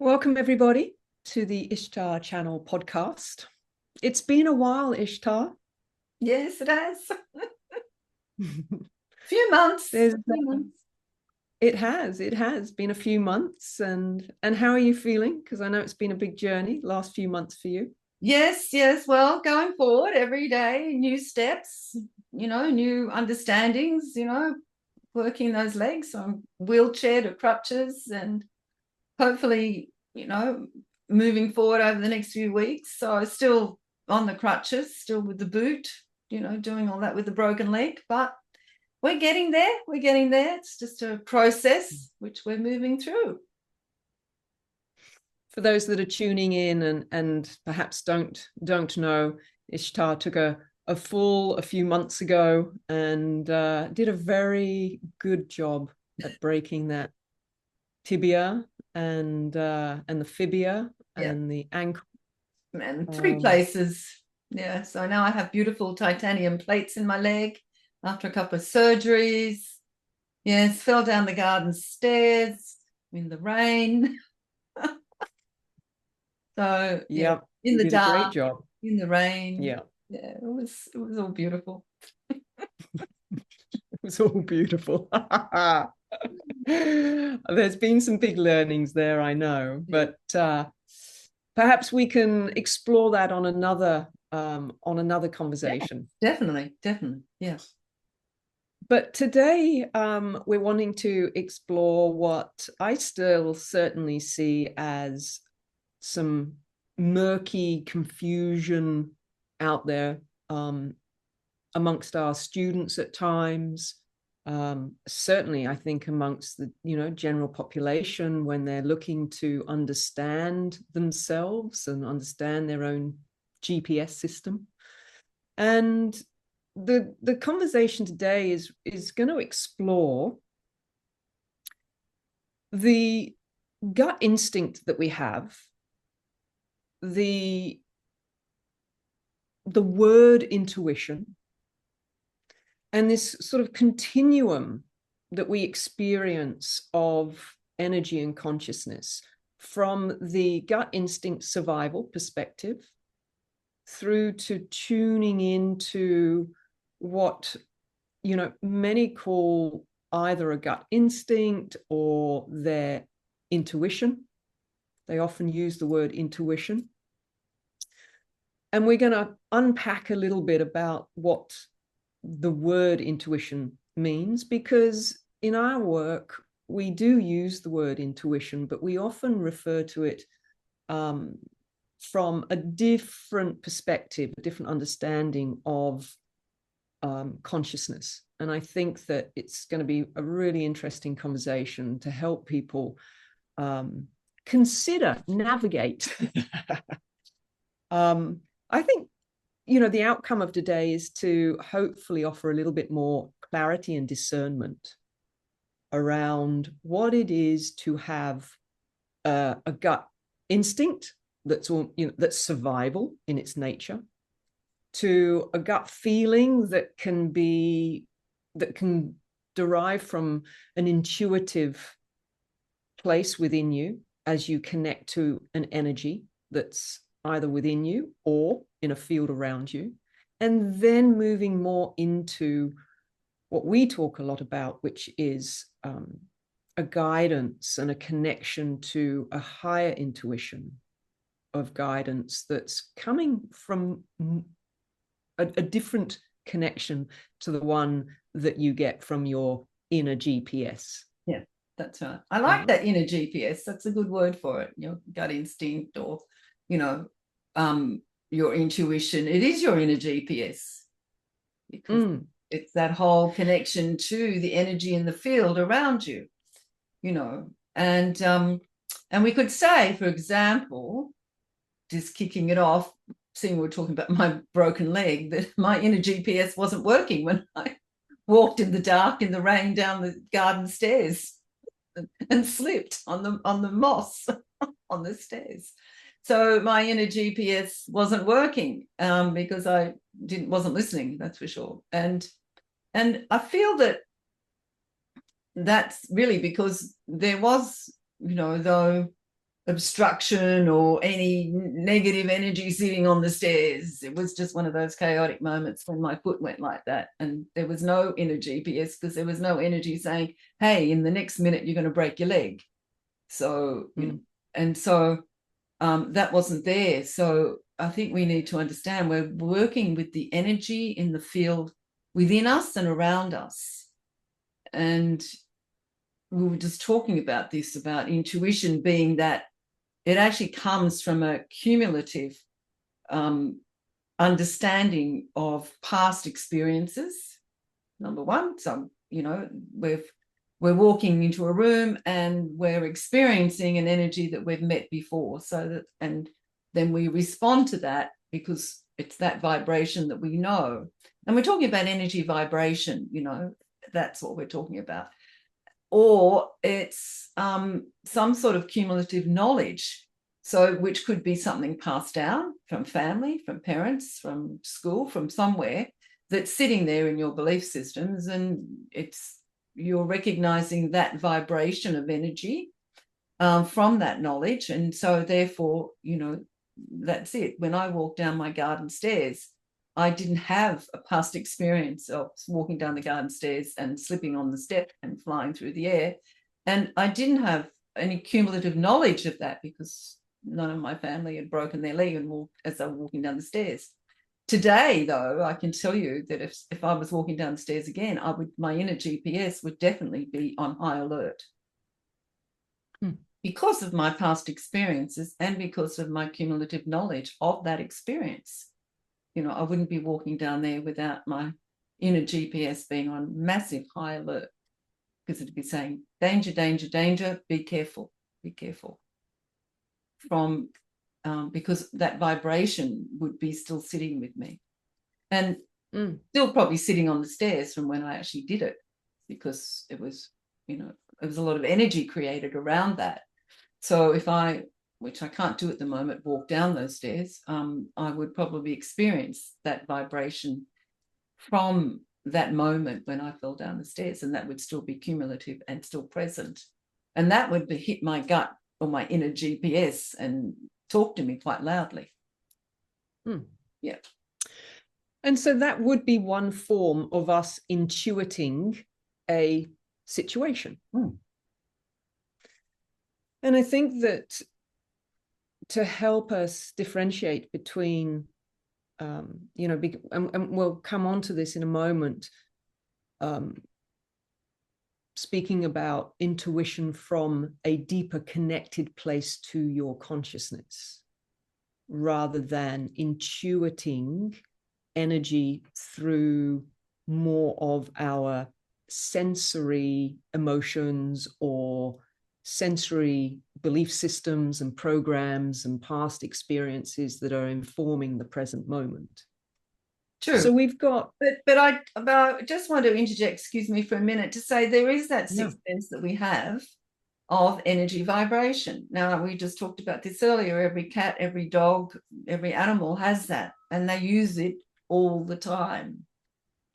Welcome, everybody, to the Ishtar channel podcast. It's been a while, Ishtar. Yes, it has. Few months. There's, Few months. it has been a few months, and how are you feeling? Because I know it's been a big journey, last few months for you. Yes. Well, going forward every day, new steps, new understandings, working those legs on wheelchair to crutches and hopefully, moving forward over the next few weeks. So still on the crutches, still with the boot, doing all that with the broken leg, but we're getting there. We're getting there. It's just a process which we're moving through. For those that are tuning in and perhaps don't know, Ishtar took a fall a few months ago and did a very good job at breaking that tibia and the fibia Yeah. and the ankle. And three places. Yeah. So now I have beautiful titanium plates in my leg after a couple of surgeries. Yes, fell down the garden stairs in the rain. So yeah, Yeah, in you the did a great dark, job. in the rain. Yeah, Yeah, it was all beautiful. it was all beautiful. There's been some big learnings there, I know, Yeah. but perhaps we can explore that on another Yeah, conversation. definitely. Yes. But today, we're wanting to explore what I still certainly see as some murky confusion out there, amongst our students at times. Certainly, I think amongst the general population when they're looking to understand themselves and understand their own GPS system. And the conversation today is going to explore the gut instinct that we have, the word intuition, and this sort of continuum that we experience of energy and consciousness from the gut instinct survival perspective through to tuning into what many call either a gut instinct or their intuition. They often use the word intuition. And we're going to unpack a little bit about what the word intuition means, because in our work, we do use the word intuition, but we often refer to it from a different perspective, a different understanding of consciousness. And I think that it's going to be a really interesting conversation to help people consider, navigate. I think, the outcome of today is to hopefully offer a little bit more clarity and discernment around what it is to have a gut instinct that's that's survival in its nature, to a gut feeling that can derive from an intuitive place within you as you connect to an energy that's either within you or in a field around you, and then moving more into what we talk a lot about, which is a guidance and a connection to a higher intuition of guidance that's coming from a different connection to the one that you get from your inner GPS. Yeah, that's right. I like that inner GPS. That's a good word for it. Your gut instinct, or you know, your intuition. It is your inner GPS because it's that whole connection to the energy in the field around you. And we could say, for example, just kicking it off, seeing we're talking about my broken leg, that my inner GPS wasn't working when I walked in the dark in the rain down the garden stairs and slipped on the moss on the stairs. So my inner GPS wasn't working because I wasn't listening, that's for sure. And I feel that that's really because there was, though, obstruction or any negative energy sitting on the stairs. It was just one of those chaotic moments when my foot went like that, and there was no inner GPS because there was no energy saying, hey, in the next minute you're going to break your leg. So and so that wasn't there. So I think we need to understand we're working with the energy in the field within us and around us. And we were just talking about this, about intuition being that it actually comes from a cumulative understanding of past experiences, number one. So, you know, we're walking into a room and we're experiencing an energy that we've met before. So that, and then we respond to that because it's that vibration that we know. And we're talking about energy vibration, you know, that's what we're talking about. Or it's some sort of cumulative knowledge, so which could be something passed down from family, from parents, from school, from somewhere, that's sitting there in your belief systems, and you're recognizing that vibration of energy from that knowledge. And so therefore, you know, that's it. When I walk down my garden stairs, I didn't have a past experience of walking down the garden stairs and slipping on the step and flying through the air. And I didn't have any cumulative knowledge of that because none of my family had broken their leg and walked as they were walking down the stairs. Today, though, I can tell you that if I was walking down the stairs again, my inner GPS would definitely be on high alert because of my past experiences and because of my cumulative knowledge of that experience. You know, I wouldn't be walking down there without my inner GPS being on massive high alert, because it'd be saying, danger, danger, danger, be careful, be careful. Because that vibration would be still sitting with me, and still probably sitting on the stairs from when I actually did it, because it was, you know, there was a lot of energy created around that. So if I, which I can't do at the moment, walk down those stairs, I would probably experience that vibration from that moment when I fell down the stairs, and that would still be cumulative and still present. And that would hit my gut or my inner GPS and talk to me quite loudly. Yeah. And so that would be one form of us intuiting a situation. And I think that to help us differentiate between, you know, and we'll come on to this in a moment, speaking about intuition from a deeper connected place to your consciousness, rather than intuiting energy through more of our sensory emotions or sensory belief systems and programs and past experiences that are informing the present moment. True. So we've got, but I just want to interject, excuse me for a minute, to say there is that sixth sense that we have of energy vibration. Now, we just talked about this earlier. Every cat, every dog, every animal has that, and they use it all the time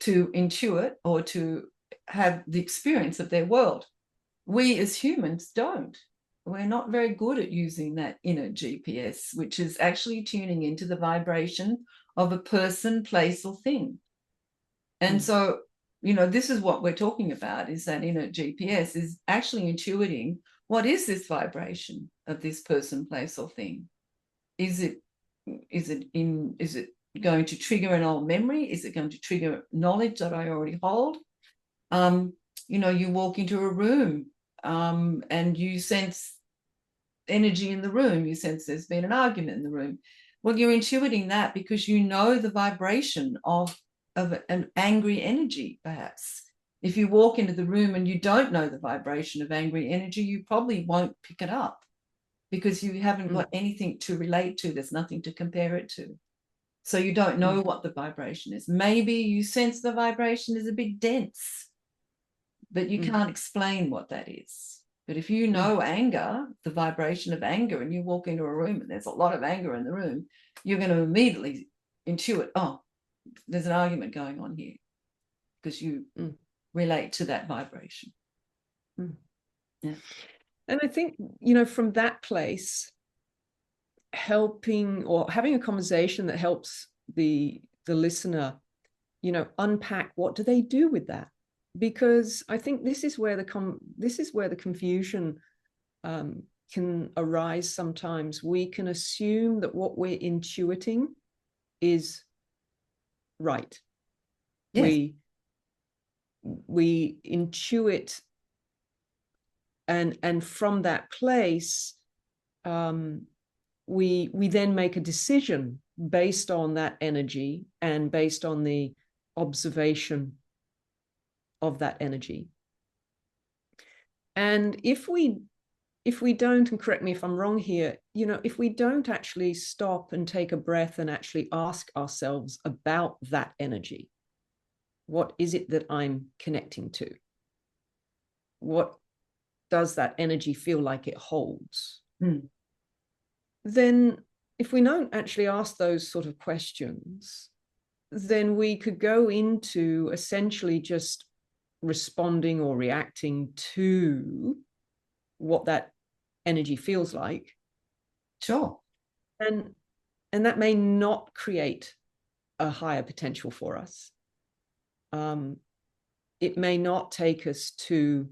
to intuit or to have the experience of their world. We as humans don't. We're not very good at using that inner GPS, which is actually tuning into the vibration of a person, place, or thing. And so, you know, this is what we're talking about, is that inner GPS is actually intuiting what is this vibration of this person, place, or thing. Is it going to trigger an old memory? Is it going to trigger knowledge that I already hold? You know, you walk into a room and you sense energy in the room. You sense there's been an argument in the room. Well, you're intuiting that because you know the vibration of an angry energy, perhaps. If you walk into the room and you don't know the vibration of angry energy, you probably won't pick it up because you haven't got anything to relate to. There's nothing to compare it to. So you don't know what the vibration is. Maybe you sense the vibration is a bit dense, but you can't explain what that is. But if you know anger, the vibration of anger, and you walk into a room and there's a lot of anger in the room, you're going to immediately intuit, oh, there's an argument going on here, because you relate to that vibration. Yeah. And I think, you know, from that place, helping or having a conversation that helps the listener, unpack what do they do with that, because I think this is where the confusion can arise. Sometimes we can assume that what we're intuiting is right. Yes. We intuit, and from that place, we then make a decision based on that energy and based on the observation of that energy. And if we don't, and correct me if I'm wrong here, if we don't actually stop and take a breath and actually ask ourselves about that energy, what is it that I'm connecting to? What does that energy feel like it holds? Then if we don't actually ask those sort of questions, then we could go into essentially just responding or reacting to what that energy feels like. Sure. And that may not create a higher potential for us. It may not take us to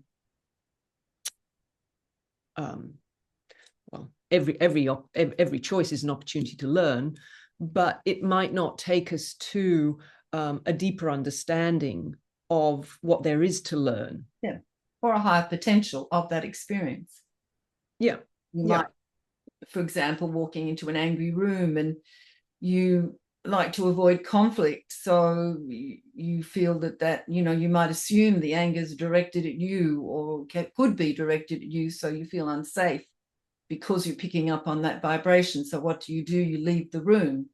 well, every choice is an opportunity to learn, but it might not take us to a deeper understanding of what there is to learn. Yeah. Or a higher potential of that experience. Yeah. You might, for example, walking into an angry room and you like to avoid conflict, so you feel that you might assume the anger is directed at you or could be directed at you, so you feel unsafe because you're picking up on that vibration. So what do? You leave the room,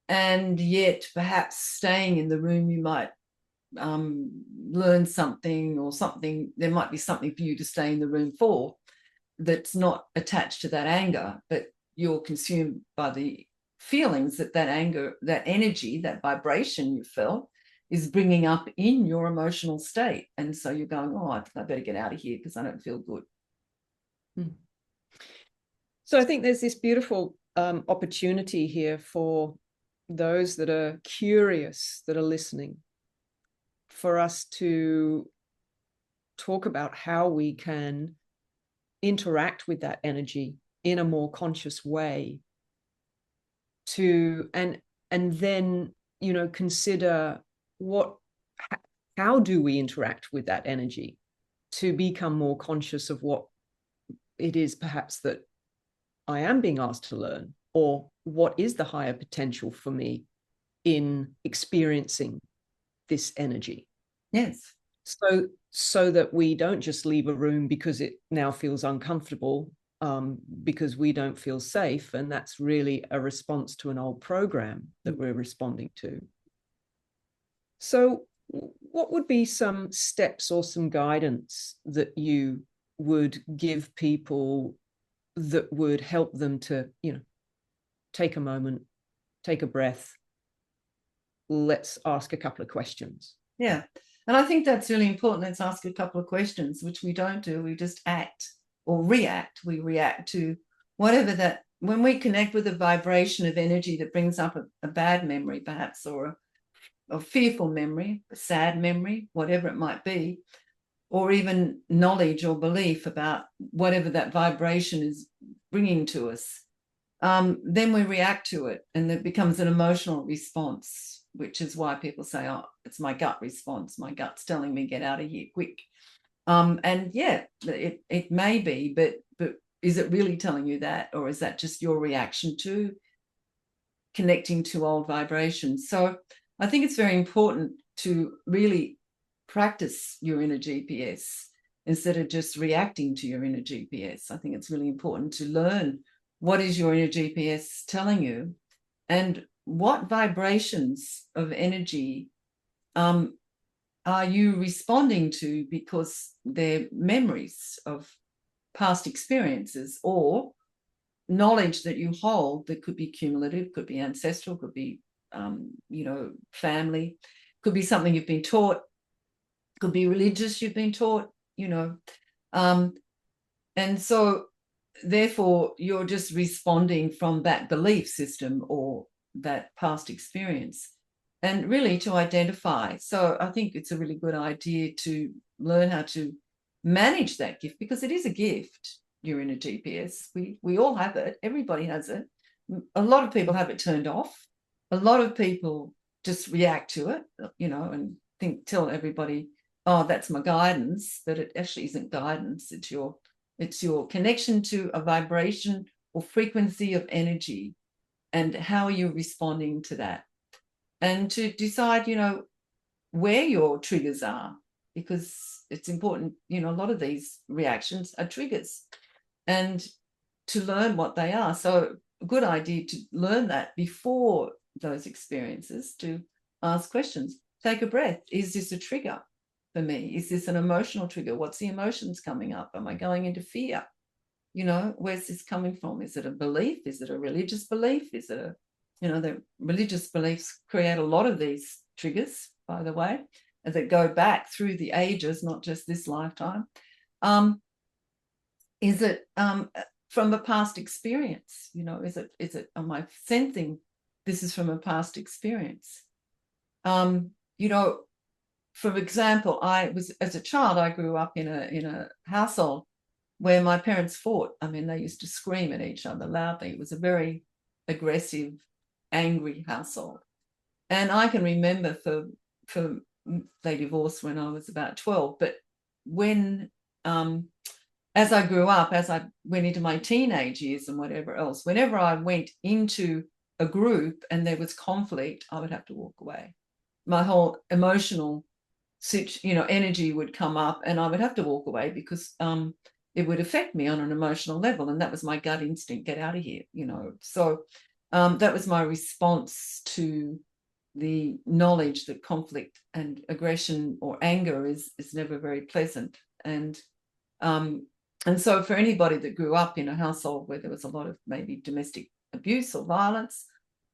and yet perhaps staying in the room you might learn something, or there might be something for you to stay in the room for that's not attached to that anger, but you're consumed by the feelings that anger, that energy, that vibration you felt is bringing up in your emotional state. And so you're going, oh, I think I better get out of here because I don't feel good. So I think there's this beautiful opportunity here for those that are curious, that are listening, for us to talk about how we can interact with that energy in a more conscious way, and then consider how do we interact with that energy to become more conscious of what it is perhaps that I am being asked to learn, or what is the higher potential for me in experiencing this energy. Yes. So that we don't just leave a room because it now feels uncomfortable, because we don't feel safe, and that's really a response to an old program that we're responding to. So what would be some steps or some guidance that you would give people that would help them to, take a moment, take a breath, let's ask a couple of questions? Yeah. And I think that's really important. Let's ask a couple of questions, which we don't do. We just act or react. We react to whatever that, when we connect with a vibration of energy that brings up a bad memory, perhaps, or a fearful memory, a sad memory, whatever it might be, or even knowledge or belief about whatever that vibration is bringing to us, then we react to it, and it becomes an emotional response, which is why people say, oh, it's my gut response. My gut's telling me get out of here quick. And yeah, it may be, but is it really telling you that, or is that just your reaction to connecting to old vibrations? So I think it's very important to really practice your inner GPS instead of just reacting to your inner GPS. I think it's really important to learn what is your inner GPS telling you, and what vibrations of energy are you responding to, because they're memories of past experiences or knowledge that you hold that could be cumulative, could be ancestral, could be family, could be something you've been taught, could be religious you've been taught, and so therefore you're just responding from that belief system or that past experience, and really to identify. So I think it's a really good idea to learn how to manage that gift, because it is a gift. You're in a GPS. We all have it. Everybody has it. A lot of people have it turned off. A lot of people just react to it, and tell everybody, oh, that's my guidance, but it actually isn't guidance. It's your connection to a vibration or frequency of energy, and how are you responding to that, and to decide, where your triggers are, because it's important. A lot of these reactions are triggers, and to learn what they are. So a good idea to learn that before those experiences, to ask questions. Take a breath. Is this a trigger for me? Is this an emotional trigger? What's the emotions coming up? Am I going into fear? Where's this coming from? Is it a belief? Is it a religious belief? Is it the religious beliefs create a lot of these triggers, by the way, that go back through the ages, not just this lifetime. Is it from a past experience? Is it, am I sensing this is from a past experience? For example, as a child, I grew up in a household where my parents fought. I mean, they used to scream at each other loudly. It was a very aggressive, angry household. And I can remember they divorced when I was about 12. But when, as I grew up, as I went into my teenage years and whatever else, whenever I went into a group and there was conflict, I would have to walk away. My whole emotional energy would come up, and I would have to walk away, because it would affect me on an emotional level. And that was my gut instinct: get out of here. So that was my response to the knowledge that conflict and aggression or anger is never very pleasant. And so for anybody that grew up in a household where there was a lot of maybe domestic abuse or violence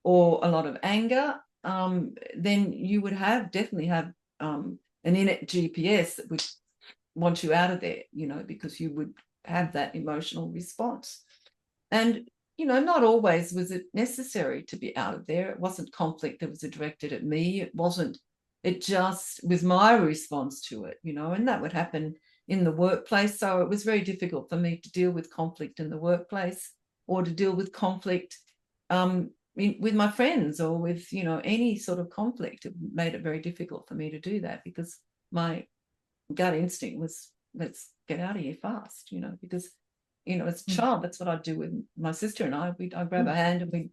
or a lot of anger, then you would definitely have an inner GPS that would want you out of there, because you would have that emotional response. And, not always was it necessary to be out of there. It wasn't conflict that was directed at me. It just was my response to it, and that would happen in the workplace. So it was very difficult for me to deal with conflict in the workplace, or to deal with conflict with my friends, or with, any sort of conflict. It made it very difficult for me to do that, because my gut instinct was, let's get out of here fast, because, as a child, that's what I'd do with my sister and I'd grab her hand and we'd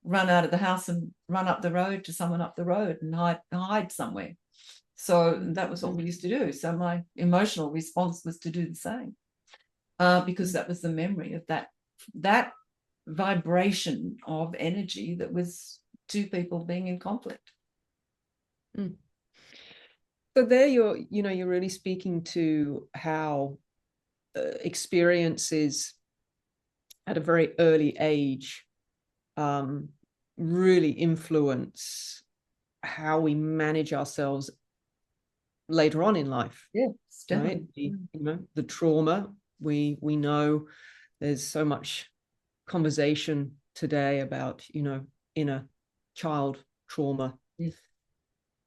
run out of the house and run up the road to someone up the road and hide somewhere. So that was what we used to do. So my emotional response was to do the same, because that was the memory of that vibration of energy that was two people being in conflict. So there you're really speaking to how experiences at a very early age really influence how we manage ourselves later on in life. Yes, definitely. Right? The trauma, we know there's so much conversation today about, inner child trauma. Yes.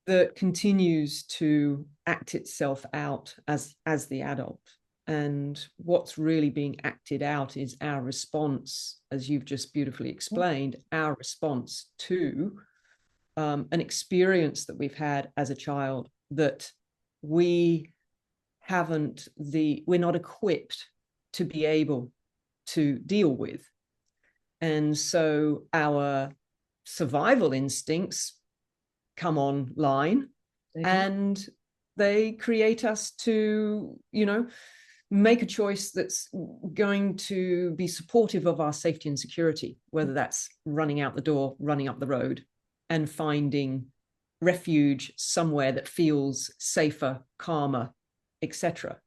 That continues to act itself out as the adult. And what's really being acted out is our response, as you've just beautifully explained, our response to an experience that we've had as a child that we're not equipped to be able to deal with. And so our survival instincts come online, and they create us to, make a choice that's going to be supportive of our safety and security, whether that's running out the door, running up the road, and finding refuge somewhere that feels safer, calmer, etc.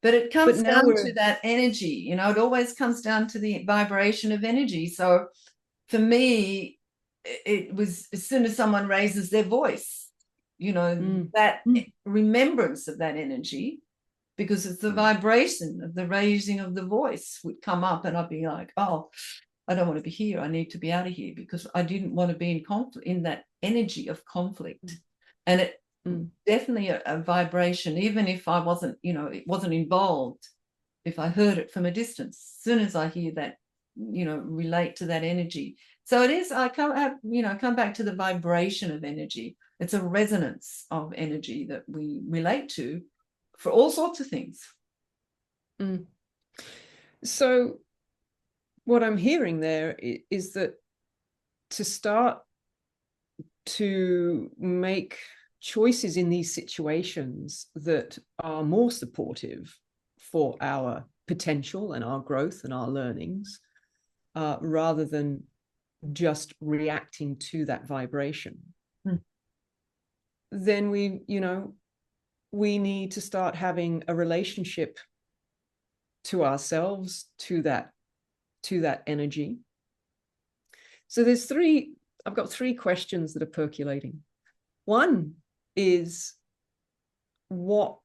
But it comes down to that energy, it always comes down to the vibration of energy. So for me, it was as soon as someone raises their voice, that remembrance of that energy because it's the vibration of the raising of the voice would come up, and I'd be like, oh, I don't want to be here. I need to be out of here, because I didn't want to be in conflict, in that energy of conflict. And it definitely a vibration, even if I wasn't, it wasn't involved. If I heard it from a distance, as soon as I hear that, relate to that energy. So it is, I come back to the vibration of energy. It's a resonance of energy that we relate to for all sorts of things. So what I'm hearing there is that to start to make choices in these situations that are more supportive for our potential and our growth and our learnings, rather than just reacting to that vibration, then we need to start having a relationship to ourselves, to that energy. So I've got three questions that are percolating. One is, what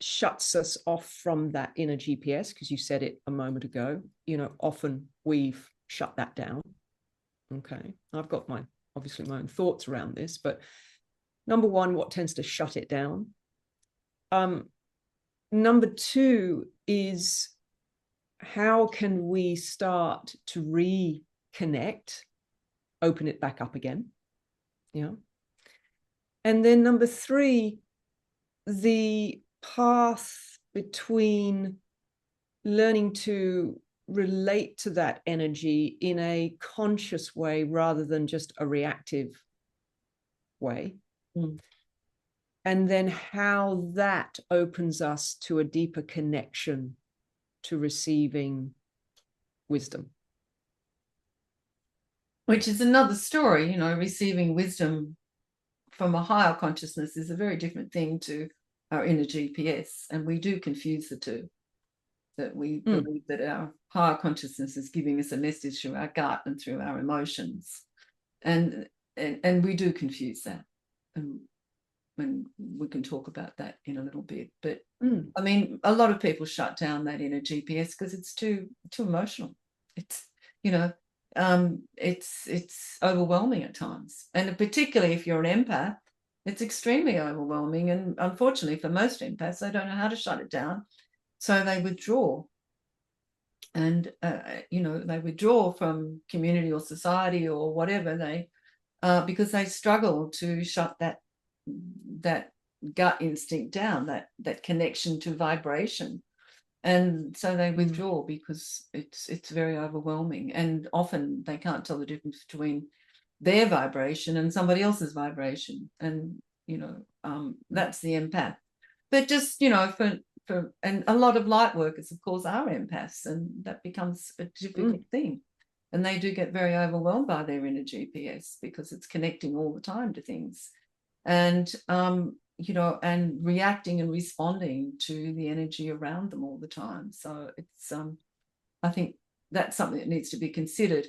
shuts us off from that inner GPS? Because you said it a moment ago, often we've shut that down. Okay. I've got obviously my own thoughts around this, but number one, what tends to shut it down? Number two is, how can we start to reconnect, open it back up again? Yeah. And then number three, the path between learning to relate to that energy in a conscious way rather than just a reactive way. And then how that opens us to a deeper connection to receiving wisdom. Which is another story, receiving wisdom from a higher consciousness is a very different thing to our inner GPS. And we do confuse the two, that we believe that our higher consciousness is giving us a message through our gut and through our emotions. And we do confuse that. And we can talk about that in a little bit. But I mean, a lot of people shut down that inner GPS because it's too emotional. It's, it's overwhelming at times. And particularly if you're an empath, it's extremely overwhelming. And unfortunately for most empaths, they don't know how to shut it down. So they withdraw. And, they withdraw from community or society or whatever, because they struggle to shut that gut instinct down, that connection to vibration. And so they withdraw because it's very overwhelming. And often they can't tell the difference between their vibration and somebody else's vibration. And, that's the empath. But just, and a lot of light workers, of course, are empaths, and that becomes a difficult thing. And they do get very overwhelmed by their inner GPS because it's connecting all the time to things. And, and reacting and responding to the energy around them all the time. So it's, I think that's something that needs to be considered.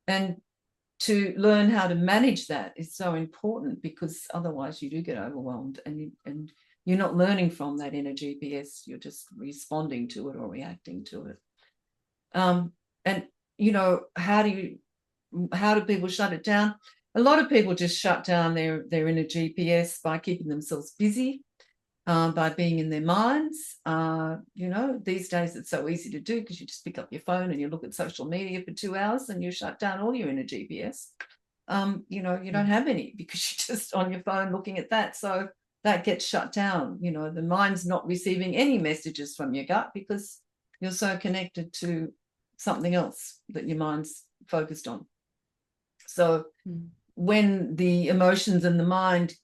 And to learn how to manage that is so important, because otherwise you do get overwhelmed, and you're not learning from that inner GPS. You're just responding to it or reacting to it. And, how do people shut it down? A lot of people just shut down their inner GPS by keeping themselves busy, by being in their minds. These days it's so easy to do, because you just pick up your phone and you look at social media for 2 hours and you shut down all your inner GPS. You don't have any, because you're just on your phone looking at that. So that gets shut down. The mind's not receiving any messages from your gut because you're so connected to something else that your mind's focused on. So when the emotions and the mind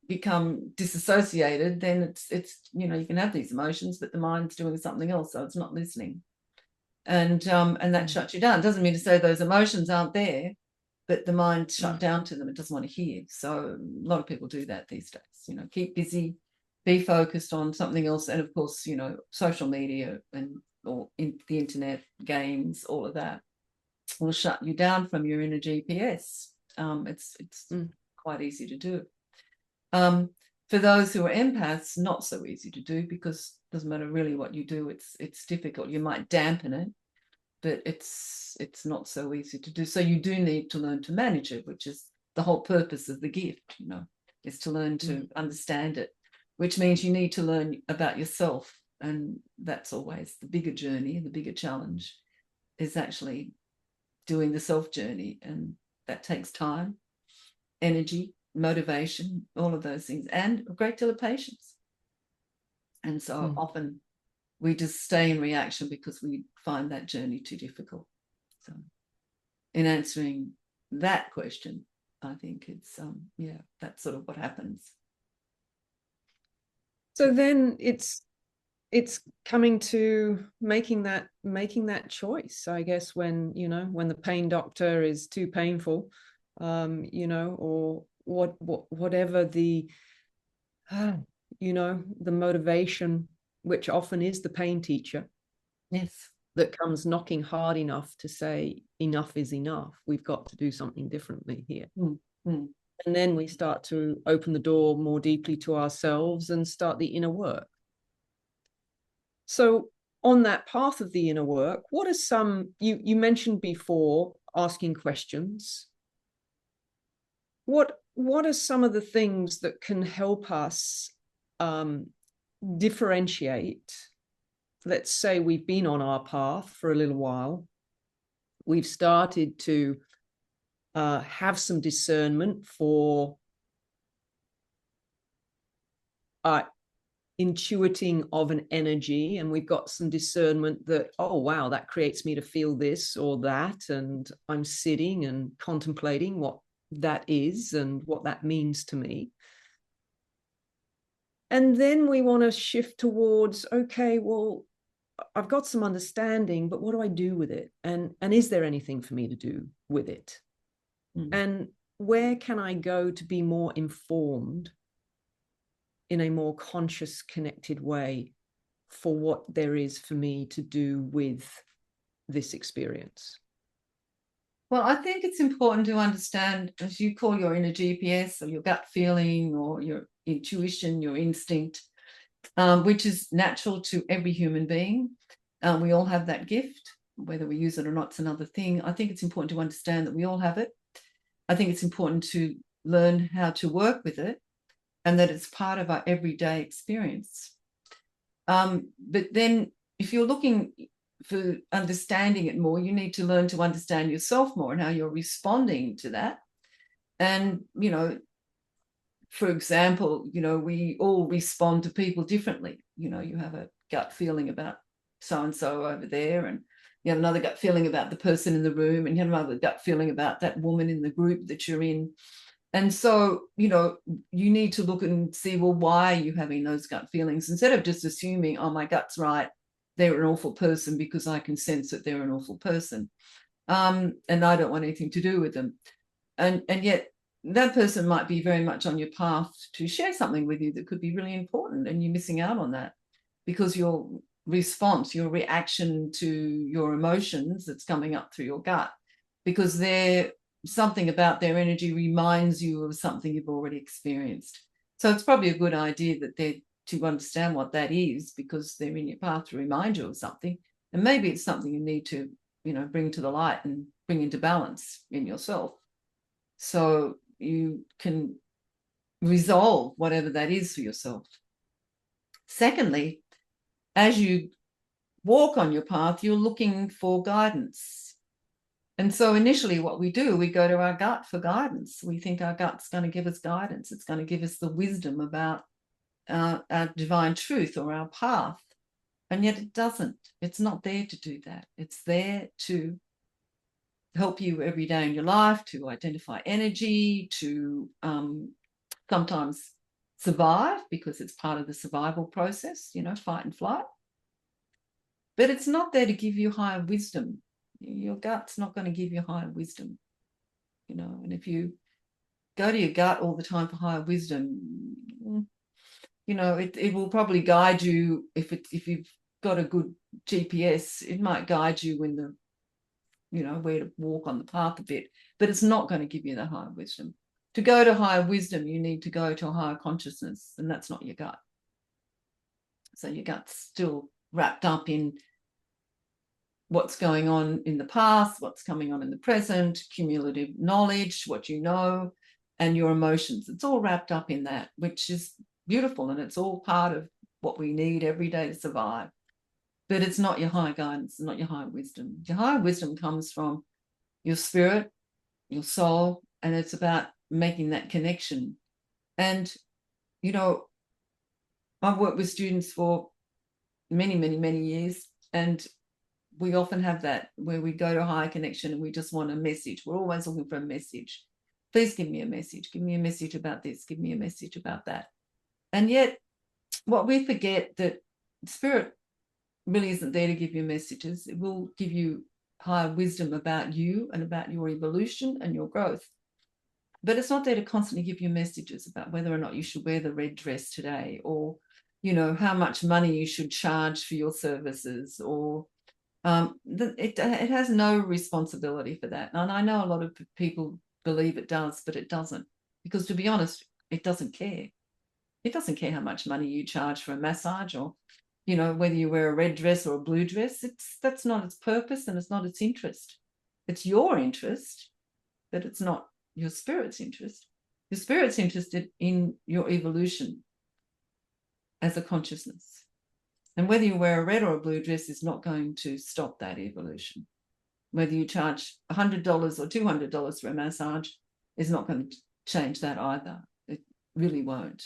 become disassociated, then it's you can have these emotions, but the mind's doing something else, so it's not listening. And that shuts you down. It doesn't mean to say those emotions aren't there, but the mind shut down to them. It doesn't want to hear. So a lot of people do that these days. Keep busy, be focused on something else, and of course, social media or the internet, games, all of that will shut you down from your inner GPS. It's quite easy to do. For those who are empaths, not so easy to do, because it doesn't matter really what you do, it's difficult. You might dampen it, but it's not so easy to do. So you do need to learn to manage it, which is the whole purpose of the gift, you know, is to learn to understand it, which means you need to learn about yourself. And that's always the bigger journey, the bigger challenge, is actually doing the self journey. And that takes time, energy, motivation, all of those things, and a great deal of patience. And so often we just stay in reaction because we find that journey too difficult. So in answering that question, I think it's yeah, that's sort of what happens. So then it's coming to making that choice, I guess, when, you know, when the pain doctor is too painful, you know, or whatever the you know, the motivation, which often is the pain teacher, Yes, that comes knocking hard enough to say enough is enough, we've got to do something differently here. And then we start to open the door more deeply to ourselves and start the inner work. So on that path of the inner work, what are some, you mentioned before, asking questions. What are some of the things that can help us differentiate? Let's say we've been on our path for a little while. We've started to have some discernment for intuiting of an energy, and we've got some discernment that, oh wow, that creates me to feel this or that, and I'm sitting and contemplating what that is and what that means to me. And then we want to shift towards, okay, well, I've got some understanding, but what do I do with it? And is there anything for me to do with it? And where can I go to be more informed in a more conscious, connected way for what there is for me to do with this experience? Well, I think it's important to understand, as you call your inner GPS, or your gut feeling, or your intuition, your instinct, which is natural to every human being. We all have that gift. Whether we use it or not is another thing. I think it's important to understand that we all have it. I think it's important to learn how to work with it, and that it's part of our everyday experience. But then if you're looking for understanding it more, you need to learn to understand yourself more and how you're responding to that. And, you know, for example, you know, we all respond to people differently. You know, you have a gut feeling about so-and-so over there, and you have another gut feeling about the person in the room, and you have another gut feeling about that woman in the group that you're in. And so, you know, you need to look and see, well, why are you having those gut feelings? Instead of just assuming, oh, my gut's right, they're an awful person because I can sense that they're an awful person. And I don't want anything to do with them. And yet that person might be very much on your path to share something with you that could be really important, and you're missing out on that because your response, your reaction to your emotions that's coming up through your gut, because they're something about their energy reminds you of something you've already experienced. So it's probably a good idea that they're to understand what that is, because they're in your path to remind you of something. And maybe it's something you need to, you know, bring to the light and bring into balance in yourself, so you can resolve whatever that is for yourself. Secondly, as you walk on your path, you're looking for guidance. And so initially what we do, we go to our gut for guidance. We think our gut's going to give us guidance. It's going to give us the wisdom about our divine truth or our path. And yet it doesn't. It's not there to do that. It's there to help you every day in your life, to identify energy, to sometimes survive, because it's part of the survival process, you know, fight and flight. But it's not there to give you higher wisdom. Your gut's not going to give you higher wisdom, you know. And if you go to your gut all the time for higher wisdom, you know, it will probably guide you. If you've got a good GPS, it might guide you in the, you know, where to walk on the path a bit, but it's not going to give you that higher wisdom. To go to higher wisdom, you need to go to a higher consciousness, and that's not your gut. So your gut's still wrapped up in what's going on in the past, what's coming on in the present, cumulative knowledge, what you know, and your emotions. It's all wrapped up in that, which is beautiful, and it's all part of what we need every day to survive. But it's not your high guidance, it's not your high wisdom. Your high wisdom comes from your spirit, your soul, and it's about making that connection. And, you know, I've worked with students for many, many, many years, and we often have that where we go to a higher connection and we just want a message. We're always looking for a message. Please give me a message. Give me a message about this. Give me a message about that. And yet, what we forget, that spirit really isn't there to give you messages. It will give you higher wisdom about you and about your evolution and your growth. But it's not there to constantly give you messages about whether or not you should wear the red dress today, or, you know, how much money you should charge for your services, or it has no responsibility for that. And I know a lot of people believe it does, but it doesn't. Because, to be honest, it doesn't care. It doesn't care how much money you charge for a massage, or, you know, whether you wear a red dress or a blue dress. That's not its purpose, and it's not its interest. It's your interest, but it's not your spirit's interest. Your spirit's interested in your evolution as a consciousness. And whether you wear a red or a blue dress is not going to stop that evolution. Whether you charge $100 or $200 for a massage is not going to change that either. It really won't.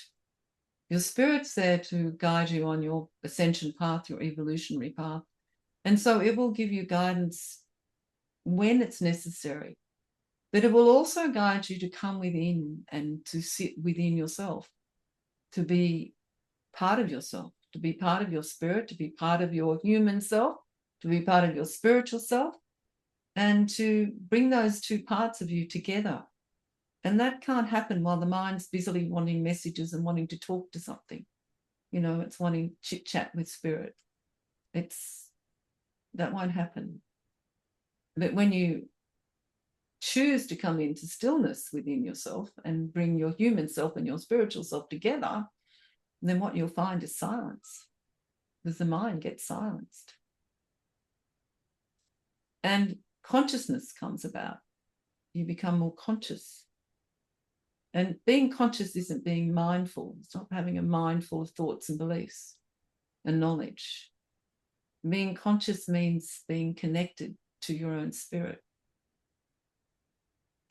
Your spirit's there to guide you on your ascension path, your evolutionary path. And so it will give you guidance when it's necessary. But it will also guide you to come within and to sit within yourself, to be part of yourself, to be part of your spirit, to be part of your human self, to be part of your spiritual self, and to bring those two parts of you together. And that can't happen while the mind's busily wanting messages and wanting to talk to something. You know, it's wanting chit chat with spirit. That won't happen. But when you choose to come into stillness within yourself and bring your human self and your spiritual self together, then what you'll find is silence, because the mind gets silenced. And consciousness comes about. You become more conscious. And being conscious isn't being mindful. It's not having a mind full of thoughts and beliefs and knowledge. Being conscious means being connected to your own spirit.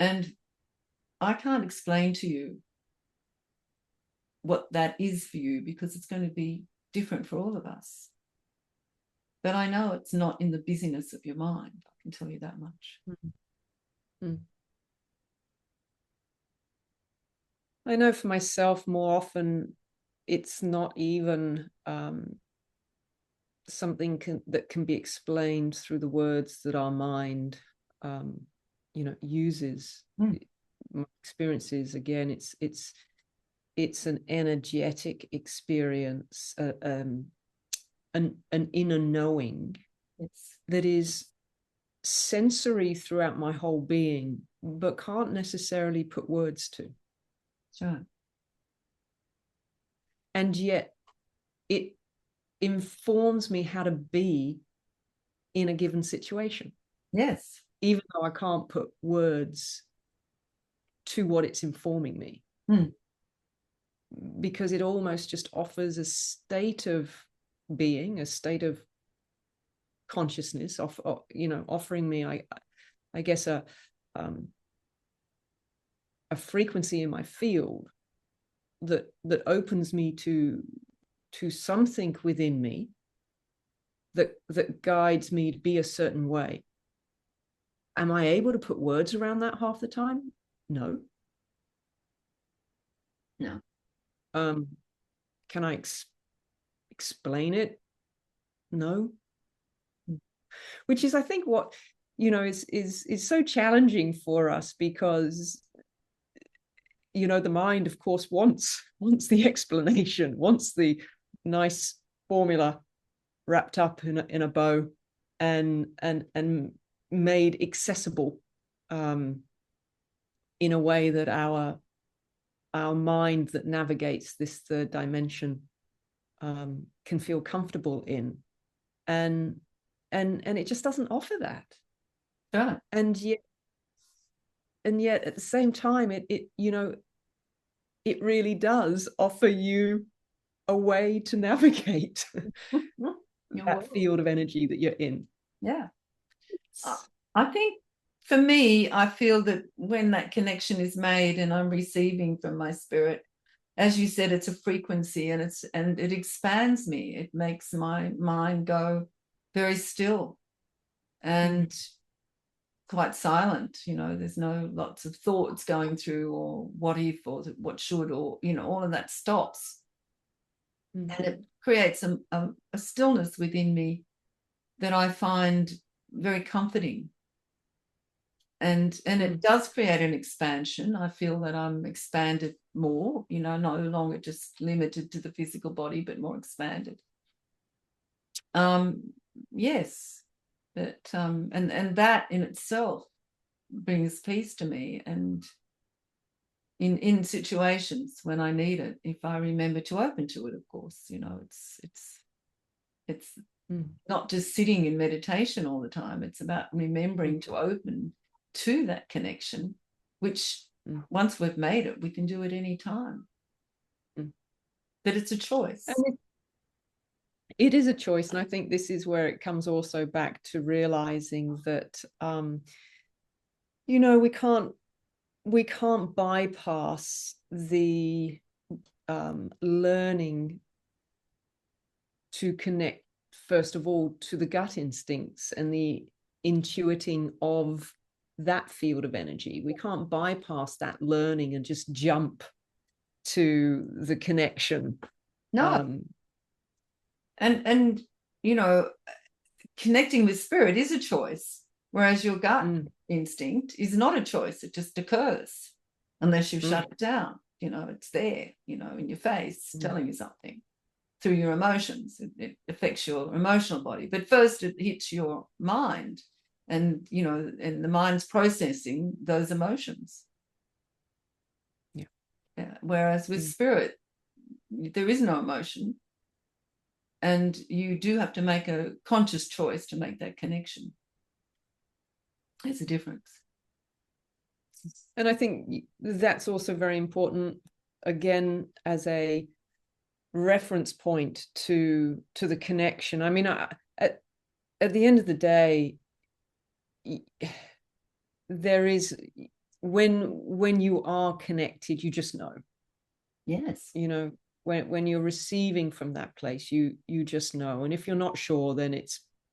And I can't explain to you what that is for you, because it's going to be different for all of us. But I know it's not in the busyness of your mind. I can tell you that much. Mm-hmm. I know for myself, more often, it's not even something that can be explained through the words that our mind, uses. My experiences, again, it's an energetic experience, an inner knowing that is sensory throughout my whole being, but can't necessarily put words to. Sure. And yet it informs me how to be in a given situation. Yes. Even though I can't put words to what it's informing me. Because it almost just offers a state of being, a state of consciousness, offering me, I guess, a frequency in my field that opens me to something within me that guides me to be a certain way. Am I able to put words around that half the time? No. Can I explain it? No. Which is, I think, what is so challenging for us, because the mind, of course, wants the explanation, wants the nice formula wrapped up in a bow and made accessible in a way that our our mind that navigates this third dimension can feel comfortable in, and it just doesn't offer that. Right. And yet at the same time, it it really does offer you a way to navigate that field of energy that you're in. Yeah. I think for me, I feel that when that connection is made and I'm receiving from my spirit, as you said, it's a frequency, and it expands me. It makes my mind go very still and quite silent. There's no lots of thoughts going through, or what if, or what should, or all of that stops. And it creates a stillness within me that I find very comforting. And it does create an expansion. I feel that I'm expanded more, no longer just limited to the physical body, but more expanded. Yes, but and that in itself brings peace to me. And in situations when I need it, if I remember to open to it, of course, it's not just sitting in meditation all the time. It's about remembering to open to that connection, which once we've made it, we can do it any time. But it's a choice. And it is a choice. And I think this is where it comes also back to realizing that, we can't bypass the learning to connect, first of all, to the gut instincts and the intuiting of that field of energy. We can't bypass that learning and just jump to the connection. No. And connecting with spirit is a choice, whereas your gut instinct is not a choice. It just occurs unless you shut it down. It's there, in your face, telling you something through your emotions. It affects your emotional body. But first it hits your mind, and the mind's processing those emotions. Yeah. Whereas with spirit, there is no emotion, and you do have to make a conscious choice to make that connection. There's a difference. And I think that's also very important, again, as a reference point to the connection. I mean, at the end of the day, there is, when you are connected, you just know. Yes. When you're receiving from that place, you just know. And if you're not sure, then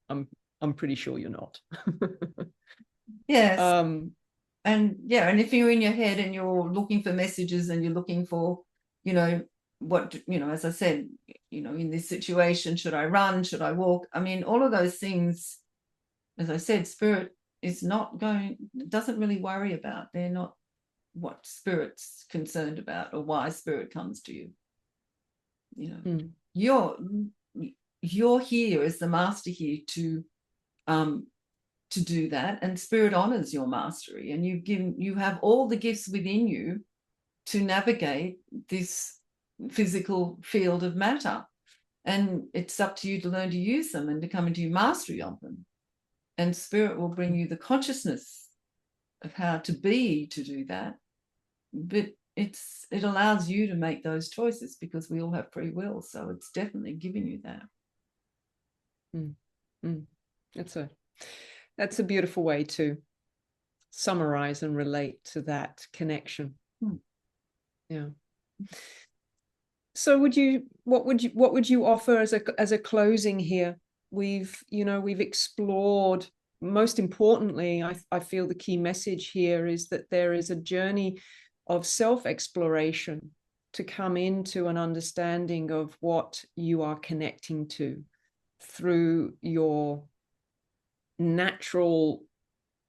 I'm pretty sure you're not. Yes. And if you're in your head and you're looking for messages and you're looking for, what, as I said, in this situation, should I run? Should I walk? I mean, all of those things, as I said, spirit doesn't really worry about. They're not what spirit's concerned about, or why spirit comes to you. You're here as the master here to do that, and spirit honors your mastery, and you have all the gifts within you to navigate this physical field of matter, and it's up to you to learn to use them and to come into mastery of them. And spirit will bring you the consciousness of how to do that, but it allows you to make those choices, because we all have free will. So it's definitely giving you that. That's a beautiful way to summarize and relate to that connection. Yeah. So what would you offer as a closing here? We've explored, most importantly, I feel the key message here is that there is a journey of self-exploration to come into an understanding of what you are connecting to through your natural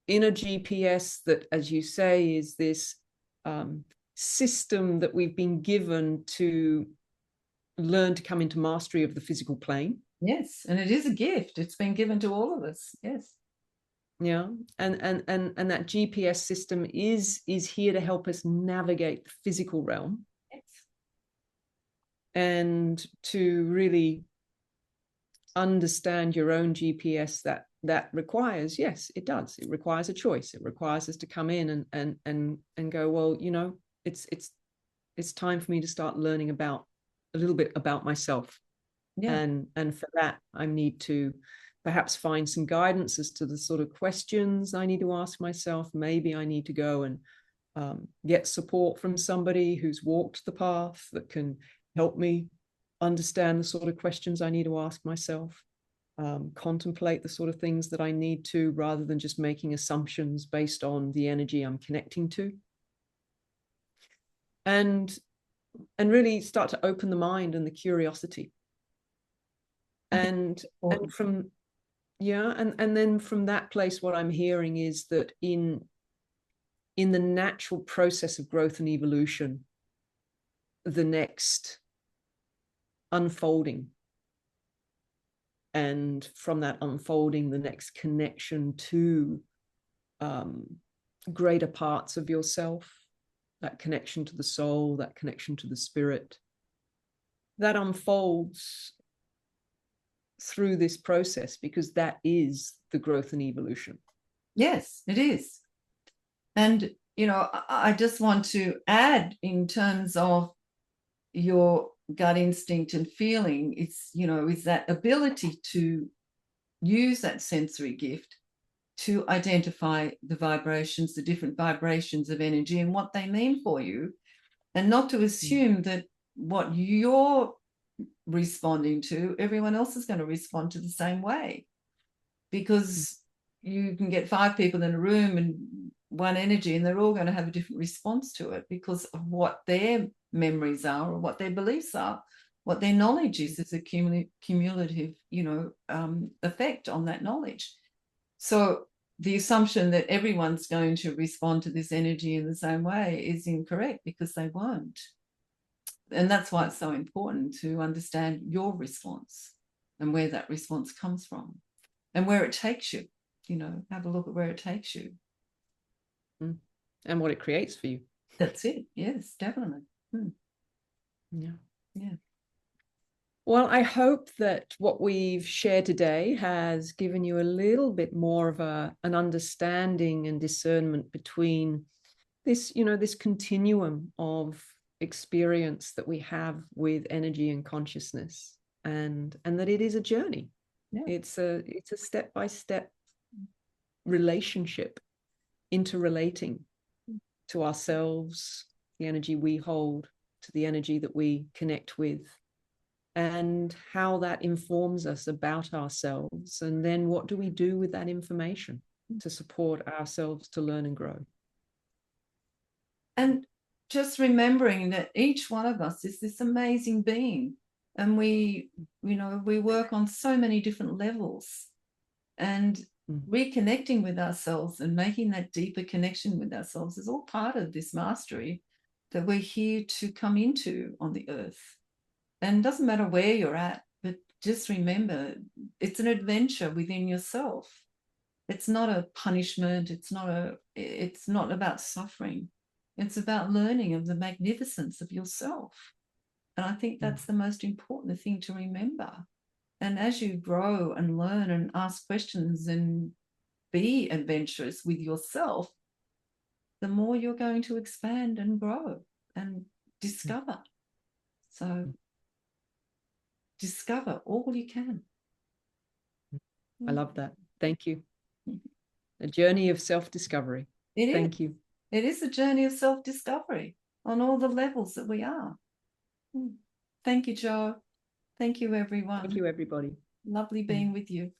inner GPS, that, as you say, is this system that we've been given to learn to come into mastery of the physical plane. Yes, and it is a gift. It's been given to all of us. Yes. Yeah. And that GPS system is here to help us navigate the physical realm, Yes. and to really understand your own GPS. That requires, yes, it does, it requires a choice. It requires us to come in and go, well, you know, it's time for me to start learning about a little bit about myself. Yeah. And for that, I need to perhaps find some guidance as to the sort of questions I need to ask myself. Maybe I need to go and get support from somebody who's walked the path that can help me understand the sort of questions I need to ask myself, contemplate the sort of things that I need to, rather than just making assumptions based on the energy I'm connecting to. And really start to open the mind and the curiosity. And from yeah, and then from that place, what I'm hearing is that in the natural process of growth and evolution, the next unfolding, and from that unfolding, the next connection to greater parts of yourself, that connection to the soul, that connection to the spirit, that unfolds through this process, because that is the growth and evolution. Yes, it is. And, you know, I just want to add, in terms of your gut instinct and feeling, it's, you know, is that ability to use that sensory gift to identify the vibrations, the different vibrations of energy and what they mean for you, and not to assume that what you're responding to, everyone else is going to respond to the same way, because you can get 5 people in a room and one energy, and they're all going to have a different response to it because of what their memories are, or what their beliefs are, what their knowledge is. It's a cumulative, you know, effect on that knowledge. So the assumption that everyone's going to respond to this energy in the same way is incorrect, because they won't. And that's why it's so important to understand your response and where that response comes from and where it takes you. You know, have a look at where it takes you. And what it creates for you. That's it. Yes, definitely. Yeah. Yeah. Well, I hope that what we've shared today has given you a little bit more of an understanding and discernment between this, you know, this continuum of experience that we have with energy and consciousness, and that it is a journey. Yeah. It's a step-by-step relationship, interrelating to ourselves, the energy we hold, to the energy that we connect with, and how that informs us about ourselves. And then what do we do with that information to support ourselves to learn and grow? And just remembering that each one of us is this amazing being, and we, you know, we work on so many different levels, and reconnecting with ourselves and making that deeper connection with ourselves is all part of this mastery that we're here to come into on the earth. And it doesn't matter where you're at, but just remember, it's an adventure within yourself. It's not a punishment. It's not about suffering. It's about learning of the magnificence of yourself. And I think that's the most important thing to remember. And as you grow and learn and ask questions and be adventurous with yourself, the more you're going to expand and grow and discover. So discover all you can. I love that. Thank you. A journey of self-discovery. Thank you. It is a journey of self-discovery on all the levels that we are. Thank you, Jo. Thank you, everyone. Thank you, everybody. Lovely being with you.